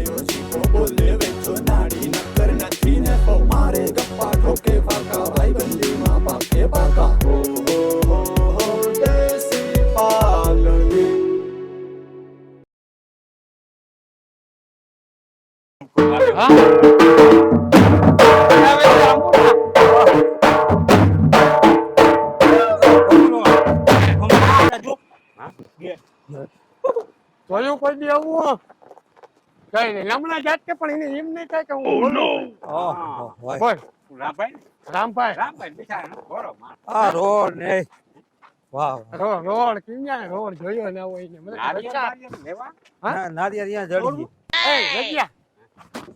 ગાયો જીવો બોલે વેચો નાડી નકર નથી ને તો મારે ગપ્પા ઠોકે ફાકા ભાઈ બંધીમાં પાકે પાકા હો દેશી પાલડી જોયું કોઈ દી આવું કઈ નહીં હમણાં જાત કે પણ એને એમ નહીં થાય કે હું બોલ રામભાઈ આ રોડ ને વાહ રોડ કિન્યા રોડ જોયો ના હોય ને મને નારિયેળ અહીંયા જડી એ જગ્યા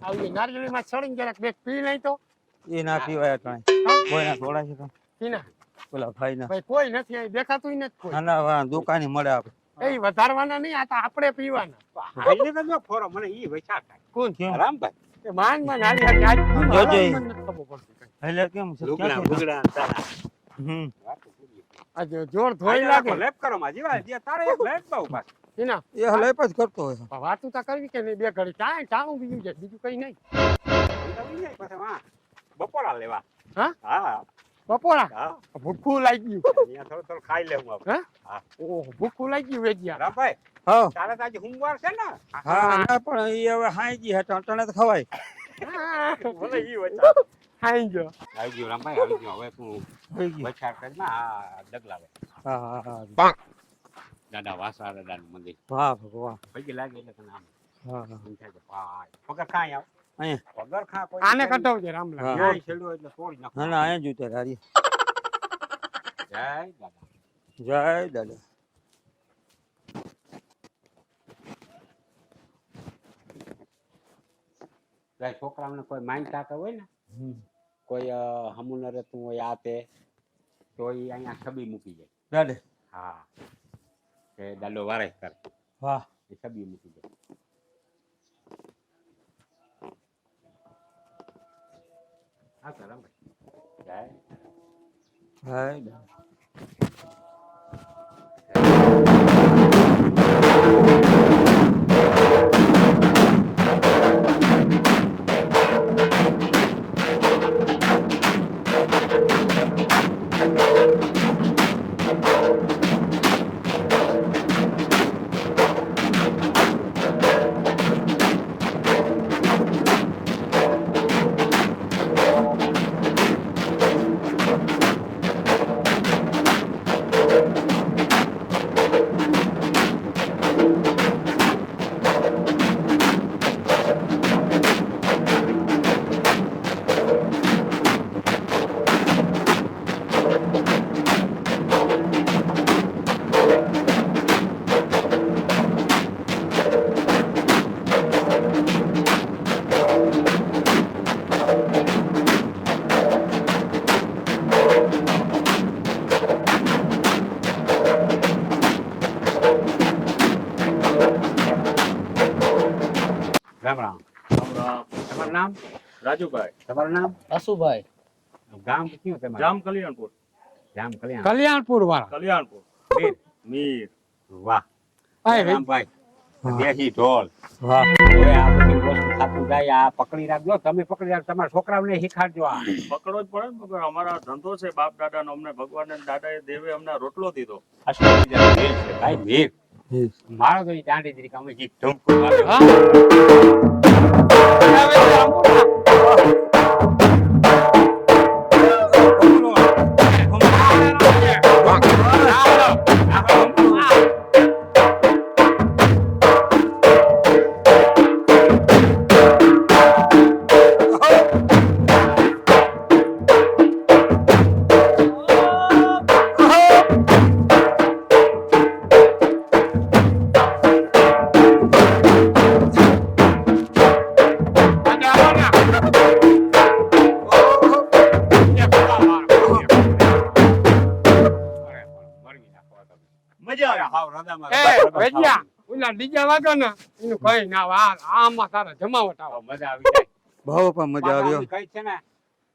આવી નારિયેળીમાં ચડીને જરાક બે પી લઈ તો એ ના પીવાય કાંઈ કોઈ ના થોડા છે પીના પેલા ભાઈ ના ભાઈ કોઈ નથી અહીં દેખાતું નથી કોઈ ના દુકાને મળે આપણે એ વધારવાના નહીં આ તો આપણે પીવાના કોણ એ માન નારી હતી આજ જોજે. મને નથી ખબર પડતી કઈ. એટલે કેમ છે આ જોર ધોઈ લાગે એના એ હલાઈ જ કરતો હોય વાતું તા કરવી કે નહીં બે ઘડી ચાય ચાવું બીજું છે બીજું કઈ નહીં બપોરા લેવા હા બપોરા ભૂખું લાગી ગયું થોડું ખાઈ લેવું ઓહો ભૂખું લાગી ગયું વેજ્યા રામભાઈ હા તારે તો આજે સોમવાર છે ને હા ના પણ એ હવે હાંજી હે ટણે તો ખવાય ભલે ઈ વચા ખાઈ ગયો આવી ગયો રામભાઈ આવી ગયો હવે તું વચાર કરી ના ડગલાવે હા હા હા દાદા વાસા દાદાનું મંદિર વાહ ભગવાન પૈકી લાગે એટલે તને આમ હા હા એમ થાય કે ભાઈ પગર ખાઈ આવ અહીંયા પગર ખા કોઈ આને કટાવજે રામલા હા. ન્યાય છેડો એટલે તોડી નાખ ના ના અહીંયા જ ઉતર હારી જય દાદા જય દાદા જય છોકરાઓને કોઈ માઇન્ડ તાકા હોય ને કોઈ હમુ ન રહેતું હોય આ તે તો ઈ અહીંયા છબી મૂકી જાય દાદા હા એ દાડો વારે કરે વાહ એ છબી મૂકી જાય હા સર જય જય દાદા રામ રામ તમારું નામ રાજુભાઈ તમારું નામ અશુભાઈ ગામ કયું તમારું જામ કલ્યાણપુર જામ કલ્યાણ કલ્યાણપુર વાળા કલ્યાણપુર મીર મીર વાહ ભાઈ રામભાઈ દેશી ઢોલ વાહ હવે આ બધી વસ્તુ ખાતું જાય આ પકડી રાખજો તમે પકડી રાખજો તમારા છોકરાઓને શીખાડજો આ પકડો જ પડે ને પકડ. અમારા ધંધો છે બાપ દાદાનો અમને ભગવાન દાદાએ દેવે અમને રોટલો દીધો અશ્વની વીર છે ભાઈ વીર મારો તો ઈ દાંડી તરીકે અમે જીત ઢમકો માર્યો હા મજા આવે હાવ રદામાં વેજ્યા ઓલા ડીજા વાગે ને એનું કઈ ના આવે આમાં તારા જમાવટ આવે મજા આવી જાય બહુ પણ મજા આવ્યો કઈ છે ને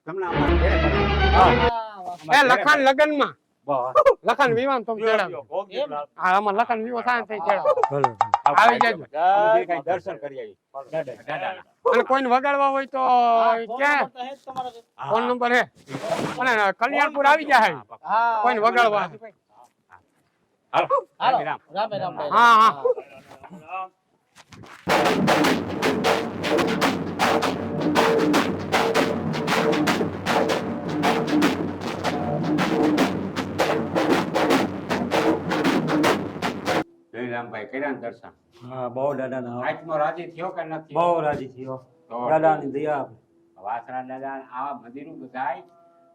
તમને અમારે ઘરે બનાવી. એ લખન લગન માં બસ. લખન વિવાન તમે તેડાવો ભોગ જેટલા. આમાં લખન વિવો થાય ને તઈ તેડાવો ભલે ભલે આવી જાજો. અમે જે કાંઈ દર્શન કરી આવી દાદાના. અને કોઈને વગાડવા હોય તો ક્યાં ફોન નંબર હે અને કલ્યાણપુર આવી જાય કોઈને વગાડવા હાલો હાલો રામ રામે રામ ભાઈ. હા હા જય રામભાઈ કર્યા ને દર્શન હા બહુ દાદાના આત્મા રાજી થયો કે નથી બહુ રાજી થયો તો દાદાની દયા વાસણા દાદા આ મંદિરનું બધાય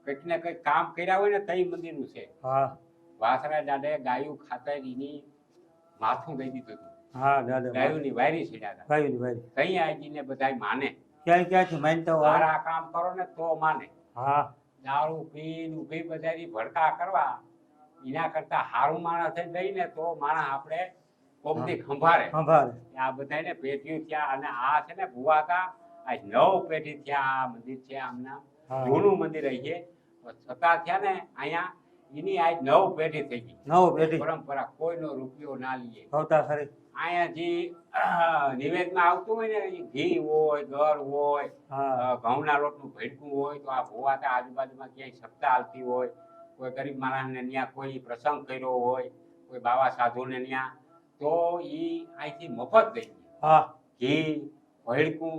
કંઈક ને કંઈક કામ કર્યા હોય ને તઈ મંદિરનું છે હા વાસણા દાદાએ ગાયું ખાતર એની માથું દઈ દીધું હતું હા દાદા ગાયુંની વાયરી છે દાદા ભાઈ ભાઈ તઈ આવીને બધાય માને ક્યાંય ક્યાંથી માનતા હોય સારા કામ કરો ને તો માને હા દારૂ પીને ઊભી બધાની ભડકા કરવા એના કરતા હારું માણસ દઈને તો માણસ આપણે કોમથી ખંભારે સંભાળે આ બધાને પેઢીઓ થયા અને આ છે ને ભુવાકા આ 9 પેઢી થયા આ મંદિર છે આમના હા. જૂનું મંદિર અહીં છે છતાં થયા ને અહીંયા એની આજ 9 પેઢી થઈ ગઈ નવ પેઢી પરંપરા કોઈનો રૂપિયો ના લઈએ આવતા ખરી અહીંયા જે નિવેદમાં આવતું હોય ને ઈ ઘી હોય ગર હોય હા ઘઉંના લોટનું ભેટકું હોય તો આ ભુવાકા આજુબાજુમાં ક્યાંય સપ્તાહ હાલતી હોય કોઈ ગરીબ માણસને ત્યાં કોઈ પ્રસંગ કર્યો હોય કોઈ બાવા સાધુને ત્યાં તો ઈ અહીંથી મફત દઈ દે. હા ઘી ભેડકું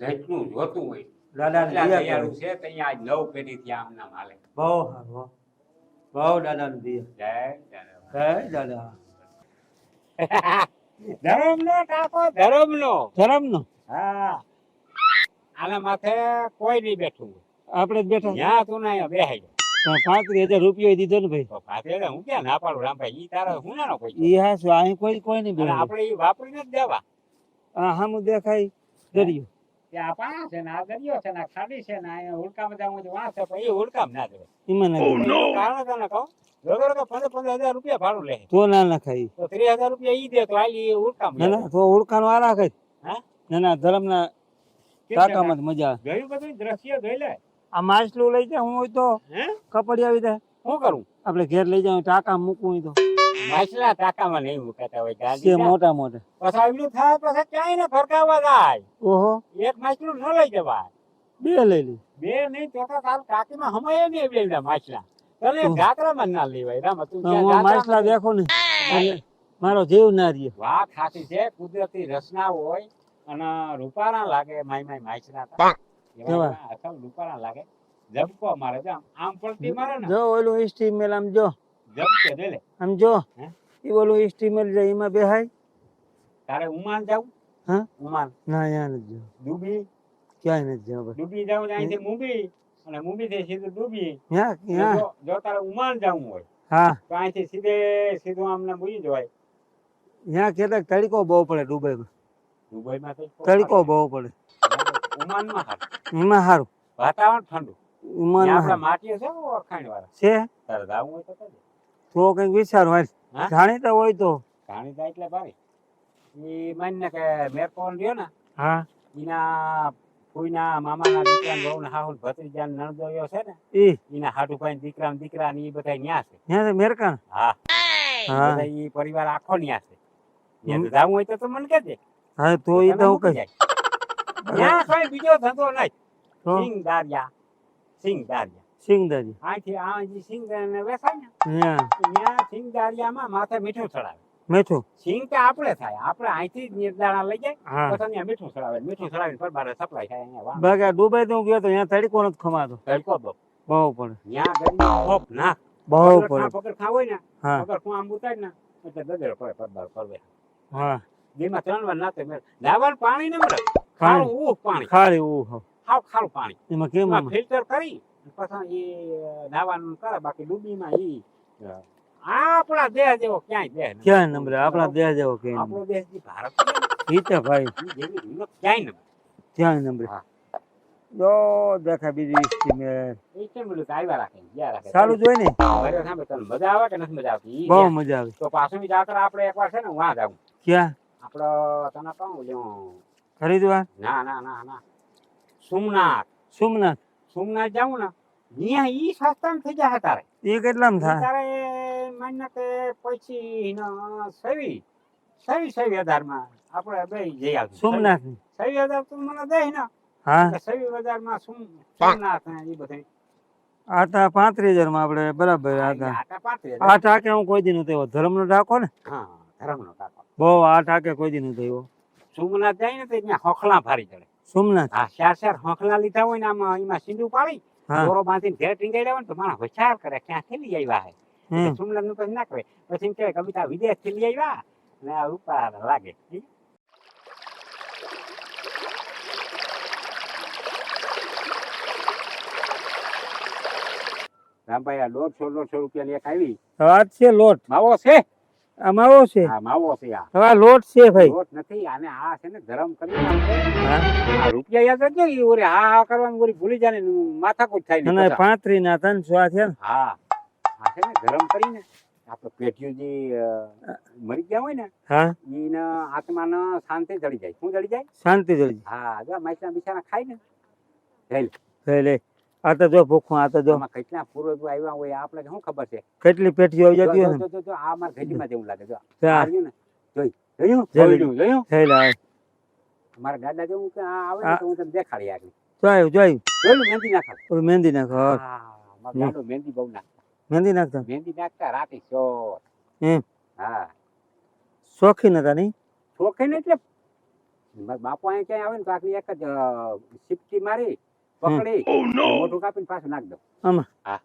જેટલું જોતું હોય દાદાની એટલા દયા તૈયારું છે તો અહીંયા આજ 9 પેઢી થી આમના માલે બહુ સારું બહુ દાદાની દયા જય દાદા. જય દાદા ધર્મનો ટાંકો ધર્મનો ધરમનો હા આના માથે કોઈ નહીં બેઠું આપણે જ બેઠા ત્યાં તું ના અહીંયા બેહાઈ જાય. 35,000 રૂપિયા દીધો ને ભાઈ તો પાછળ હું ક્યાં ના પાડું રામભાઈ ઈ તારે હું ના કોઈ ઈ હા શું અહીં કોઈ નહીં અને બેઠા આપણે ઈ વાપરીને જ દેવા આ સામું દેખાય દરિયો કે આ પાણા છે ને આ દરિયો છે ને આ ખાડી છે ને અહીંયા હુડકામાં જવું છે વાં છે પણ એ હુડકામ ના દેવાય. એમાં ના કારણ તને કહું રોગે રોગે 15,000 રૂપિયા ભાડું લે તો ના નખાય તો 30,000 રૂપિયા ઈ દે તો આલી હુડકામ ના ના તો ઓળખાનો આ રાખે હા? ના ના ધર્મના ટાંકામાં જ મજા આવે. જોયું બધું દ્રશ્ય જોઈ લે આ માછલું લઈ જાય હું હોય તો હે કપડી આવી જાય શું કરું આપણે ઘેર લઈ જાય ટાંકા મૂકવું હોય તો માછલા ટાંકામાં નહીં મુકાતા હોય છે ગાંધી મોટા મોટા પછી આવડું થાય પછી ક્યાંય ને ફરકાવા જાય ઓહો એક માછલું ન લઈ જવાય 2 લઈ લી બે નહીં તો કાલ ટાંકીમાં હમાય નહીં બે માછલા તને ગાતરામાં ના લેવાય રામ તું ક્યાં હું ગાતરામાં માછલા દેખો ને એટલે મારો જીવ ના રહે વાત સાચી છે કુદરતી રચના હોય અને રૂપારા લાગે માય માછલા તા. એવા કેવા? એવા અસલ રૂપારા લાગે ઝબકો મારે છે આમ પડતી મારે ને જો ઓલું સ્ટીમર આમ જો ઝબકે દે લે આમ જો હે? એ ઓલું સ્ટીમર જાય એમાં બેહાય તારે ઉમાન જાવું હા? ઉમાન ના યા નથી જો ડૂબી ક્યાંય નથી જવા ભાઈ ડૂબી જાવું અહીંથી મુંબઈ અને મુંબઈ થી સીધું ડૂબી યા અને યા જો તારે ઉમાન જવું હોય હા તો અહીંથી સીધું આમને મૂકી જવાય યા કેટલાક તડકો બહુ પડે દુબઈમાં દુબઈમાં તો તડકો બહુ પડે ઉમાનમાં સારું. એમાં સારું વાતાવરણ ઠંડુ ઉમાં ત્યાં આપણા માટીએ છે ઓળખાણ વાળા છે તારે જાવું હોય તો કરજે. તો કઈક વિચાર હોય હા? જાણીતા હોય તો જાણીતા એટલે ભાઈ ઈ માનને કે મેરકોન રહ્યો ને હા એના ફૂઈના મામાના દીકરા બહુ હાહુલ ભત્રીજા નણદોયો છે ને ઈ એના હાટુભાઈ દીકરા ને ઈ બધા ન્યા છે ત્યાં મેરકાન હા હા બધા ઈ પરિવાર આખો ન્યા છે ત્યાં તો જાવું હોય તો મને કહેજે હા તો ઈ તો હું મૂકી કઈ જાય. ન્યા કોઈ બીજો ધંધો નહીં તો સિંગદારિયા સિંગદાજી અહીંથી આ જે સિંગદારિયાને વેચાય ને ત્યાં ત્યાં સિંગદારિયામાં માથે મીઠું ચડાવે મેઠું સિંગ તો આપણે થાય આપણે અહીંથી જ નિર્દાણા લઈ જાય હા પછી અહીંયા મીઠું ચડાવે મીઠું ચડાવીને પરબારે સપ્લાય થાય અહીંયા વાહ. બાકી આ દુબઈ તો હું ગયો તો ત્યાં તડકો નથી ખમાતો તડકો બહુ. બહુ પડે ત્યાં ગરમી ખોફ ના બહુ પડે પગરખાં હોય ને હા પગરખું આમ ઉતારી ને એટલે ગજર પડે પરબાર પરવે હા દીમાં 3 વાર નાતે મેળ નાવાનું પાણી ને મળે ખારું ઉહ પાણી ખારી ઉહ હાવ ખારું પાણી એમાં કેમ એમાં ફિલ્ટર કરી પછી એ નાવાનું કરે બાકી ડૂબીમાં ઈ આપણા દેહ જેવો ક્યાંય દેહ નથી. ક્યાં નંબર આપણા દેહ જેવો કે આપણો દેશ જે ભારત ઈ તો ભાઈ છે ને, ઈ જેવી વિનોદ ક્યાંય નથી. ક્યાં નંબર હા. જો દેખા બીજી સ્ટીમર એ કેમ બોલું કે આવ્યા રાખે જ્યાં રાખે સારું જોઈ ને ઘરે સાંભળે તને મજા આવે કે નથી મજા આવતી ઈ બહુ જ્યાં. મજા આવે તો પાછું જાત્રા આપણે એકવાર છે ને વાં જાવું ક્યાં આપડે તને કહું લ્યો હરિદ્વાર ના સોમનાથ સોમનાથ જાવું ને ત્યાં ઈ સસ્તા થઈ જાય તારે એ કેટલામાં ઈ થાય તારે માન્ય કે પછી સવી હજારમાં આપણે બે જઈ આવીશું. સોમનાથ સવી હજાર તો મને દે ને હા સવી હજારમાં સોમનાથ ને એ બધું આ તા 35,000 માં આપણે બરાબર આ તા આટા 35,000. આ ટાકે હું કોઈ દી નતો આવ્યો ધર્મનો ટાકો ને હા ધરમનો કાકો બહુ આ ટાકે કોઈ દી નતો આવ્યો સોમનાથ જાય ને તો ત્યાં હોખલા ભારી ચડે. સોમનાથ હા ચાર હોખલા લીધા હોય ને આમાં એમાં સિંધુ પાડી હા દોરો બાંધીને ઘેર ટીંગાડ્યા હોય ને તો માણસ વિચાર કરે ક્યાંથી લઈ આવ્યા હે. હમ. સોમનાથ નું પછી ના કહેવાય પછી એમ કહેવાય કે અમે તો આ વિદેશથી લઈ આવ્યા ને આ રૂપા લાગે. રામભાઈ આ 150 રૂપિયાની એક આવી વાત છે લોટ માવો છે. આમાં આવો છે હા માવો છે આ હવે આ લોટ છે ભાઈ લોટ નથી આને આ છે ને ગરમ કરીને હા આ રૂપિયા યાદ રાખજો ઈ ઓરે હા કરવાનું ઓરી ભૂલી જાય ને માથાકૂટ થાય ને અને પછી. 35 ના 300 આ છે ને હા આ છે ને ગરમ કરીને આપણે પેટીઓ જે મરી ગયા હોય ને હા એના આત્માને શાંતિ જડી જાય. શું જડી જાય? શાંતિ જલ્દી હા જો માછલા બિચારા ખાય ને જઈ લે લે આ તો જો ભૂખું આ તો જો એમાં કેટલા પૂર્વજો આવ્યા હોય આપણે શું ખબર છે? કેટલી પેટીઓ આવી જો, જતી જો, હોય ને જો, જો, જો, આ મારા ઘડીમાં જેવું લાગે જો હા. આ રહ્યું ને જોઈ જોયું જોયું. જોયું થઈ લે મારા દાદા જેવું કે આ આવે ને તો હું તમને દેખાડી આગળ જોયું જોયું જોયું મહેંદી નાખા. ઓલું મહેંદી નાખો હા. હા મારા દાદો મહેંદી બહુ નાખતા. મહેંદી નાખતા મહેંદી નાખતા રાતે ચોર. એમ હા શોખીન હતા નહીં શોખીન એટલે મારા બાપુ અહીંયા ક્યાંય આવે ને તો આખી એક જ સિપટી મારી પકડી મોઢું કાપીને પાછું નાખ દઉં. આમાં હા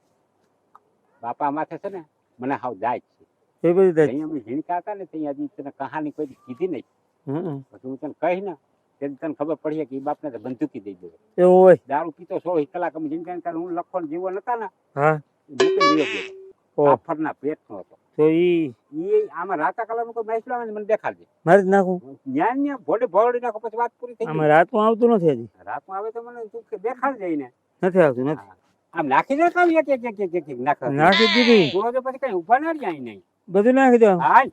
બાપા માથે છે ને મને હાવ જાય જ છે. એ બધી થાય અહીંયા અમે ઝીણકા હતા ને ત્યાં હજી તને કહાની કોઈ દી કીધી નહીં. હમ. પછી હું તને કહીશ ને ત્યારે તને ખબર પડી કે એ બાપને તો બંદૂકી દઈ દે. એવું હોય દારૂ પીતો 16 કલાક અમે ઝીણકા હું લખવાનો જીવો નતા ને હા મૂકીને ગયો ગયો. ઓહ. કાફરના પેટનો હતો. તો ઈ એ આમાં રાતા કલરનું કોઈ માછલું આવે ને મને દેખાડજે. મારી જ નાખું ન્યા ભોડે ભોડી નાખો પછી વાત પૂરી થઈ આમાં ગઈ. રાતમાં આવતું નથી હજી રાતમાં આવે તો મને તું દેખાડજે ને. નથી આવતું નથી આમ નાખી દે કામ એક એક એક એક એક નાખ. નાખી દીધી તું તો પછી કઈ ઉભા ના રહ્યા નહીં. બધું નાખી દો હાલ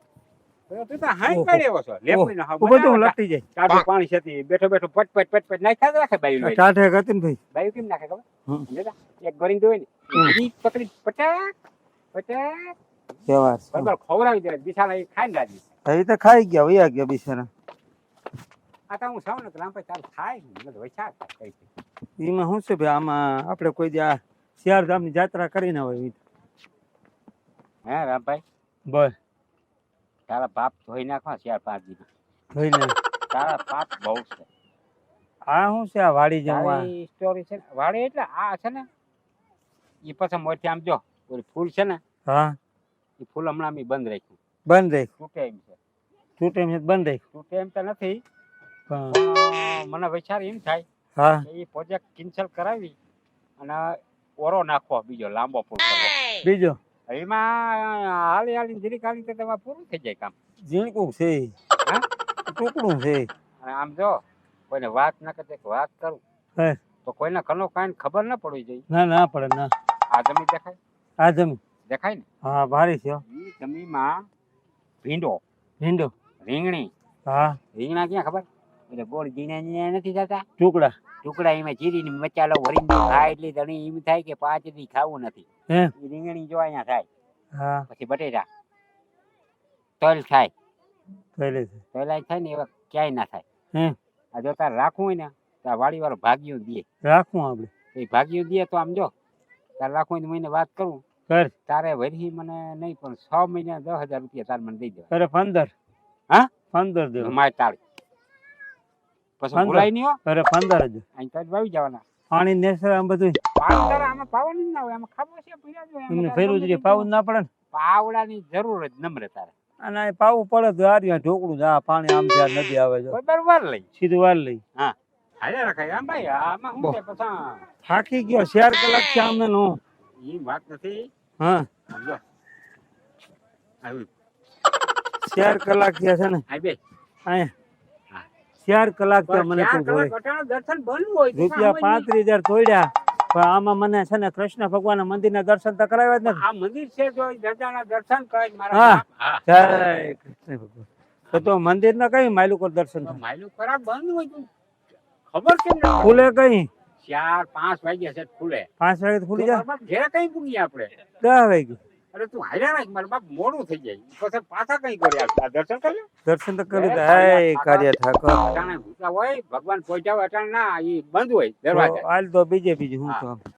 તું તો હાઈ કાઢી આવ્યો છો. લેપડીનો હાવ ઉપર તો હું બનાવતા. લપટી જાય ટાઢું પાણી છે બેઠો બેઠો પટ પટ પટ પટ નાખ્યા જ રાખે બાયું લઈને. ટાઢે હતી ને ભાઈ બાયું કેમ નાખે ખબર? હમ. સમજ્યા? એક ગોરીને જોઈ ને ઈ પકડી પટાક પટાક કેવા બરાબર ખવડાવી દે બિચારા એ ખાઈને રાજી. એ તો ખાઈ ગયા વયા ગયા બિચારા આ તો હું સૌ ને રામભાઈ તારું ખાય ને બધું વૈચાર થાય કઈ એમાં શું છે ભાઈ આમાં આપણે કોઈ દી આ શિયાળધામની જાત્રા કરી ના હોય હે રામભાઈ બસ તારા બાપ ધોઈ નાખવા 4-5 દી જોઈને તારા પાપ બહુ છે. આ શું છે આ વાડી જવા તારી સ્ટોરી છે ને વાડી એટલે આ છે ને એ પછી મોટી આમ જો ઓલી ફૂલ છે ને હા એ ફૂલ હમણાં મેં બંધ રાખ્યું બંધ રાખ તૂટે એમ છે. તું ટાઈમ છે બંધ રાખ તૂટે એમ તો નથી હા પણ મને વિચાર એમ થાય હા કે એ પ્રોજેક્ટ કેન્સલ કરાવી અને ઓરો નાખવો બીજો લાંબો ફૂલ કરવો. બીજો એમાં હાલી હાલી ધીરી કાઢી તો તમારે પૂરું થઈ જાય કામ. ઝીણકું છે હા? ટુકડું છે અને આમ જો કોઈને વાત ના કરતે વાત કરું હે તો કોઈને કનો કાંઈ ખબર ના પડવી જોઈએ. ના ના પડે ના આ જમીન દેખાય આ જમી દેખાય ને હા ભારી છે હો. એ જમીનમાં ભીંડો ભીંડો રીંગણી હા રીંગણા ક્યાં ખબર એટલે ગોળ ઝીણા નથી થતા ટુકડા ટુકડા એમાં ચીરીને મચાલો ભરીને ખાય એટલે ધણી એમ થાય કે 5 દી ખાવું નથી. હે એ રીંગણી જો અહીંયા થાય હા પછી બટેટા તલ થાય પહેલે છે તલાય થાય ને એવા ક્યાંય ના થાય. હે આ જો તારે રાખવું હોય ને તો આ વાડીવાળો ભાગ્યું દે. રાખવું આપણે એ ભાગ્યું દે તો આમ જો તારે રાખવું હોય તો હું એને વાત કરું કર તારે વરી મને નહીં પણ 6 મહિના 10,000 રૂપિયા તારે મને દઈ દેવા. અરે 15 હા? 15 દેવા માય તાળી પછી 15. ભૂલાય નહીં હો. અરે 15 જ અહીં તો જ વાવી જવાના. પાણી નેસર આમ બધું પાણી તારે આમાં પાવાનું જ ના હોય આમાં ખાવા છે પીરા જ હોય. આમાં એમને તારે ફેરવું ગમે જોઈએ તે પાવું ના પડે ને પાવડાની જરૂર જ નમરે તારે. અને આ પાવું પડે તો આ રહ્યા ઢોકળું આ પાણી આમ જ્યાં નદી આવે છે બરાબર વાર લઈ સીધું વાર લઈ હાલે રખાય આમ ભાઈ આમાં શું છે પછી થાકી ગયો 4 કલાક છે આમને નો ઈ વાત નથી. હા સમજો આવ્યું 4 કલાક થયા છે ને આ બે અહીંયા 4 કલાક થયા મને ચાર તું કલાક અટાણે દર્શન બંધ હોય તો રૂપિયા કામ જ નહીં. 35,000 તોડ્યા પણ આમાં મને છે ને કૃષ્ણ ભગવાન મંદિરના દર્શન તો કરાવ્યા જ નથી આ મંદિર છે જો દરજાના દર્શન કરે મારા હા. બાપ. હા જય કૃષ્ણ ભગવાન તો મંદિર ના કઈ માયલું પર દર્શન તો થાય? માયલું ખરાબ બંધ હોય તો ખબર કેમ ના ખુલે કઈ 4-5 વાગ્યા છે ખુલે 5 વાગે તો ખુલી જાય ઘેર કઈ પૂગીએ આપણે 10 વાગે અરે તું હાર્યા રાખ મારા બાપ મોડું થઈ જાય પછી પાછા કઈ કર્યા આ દર્શન કરી લે દર્શન તો કરી દે હે કાર્ય ઠાકોર અટાણે ભૂતા હોય ભગવાન પહોંચ્યા અટાણે ના ઈ બંધ હોય દરવાજા હાલ તો બીજે બીજું હું તો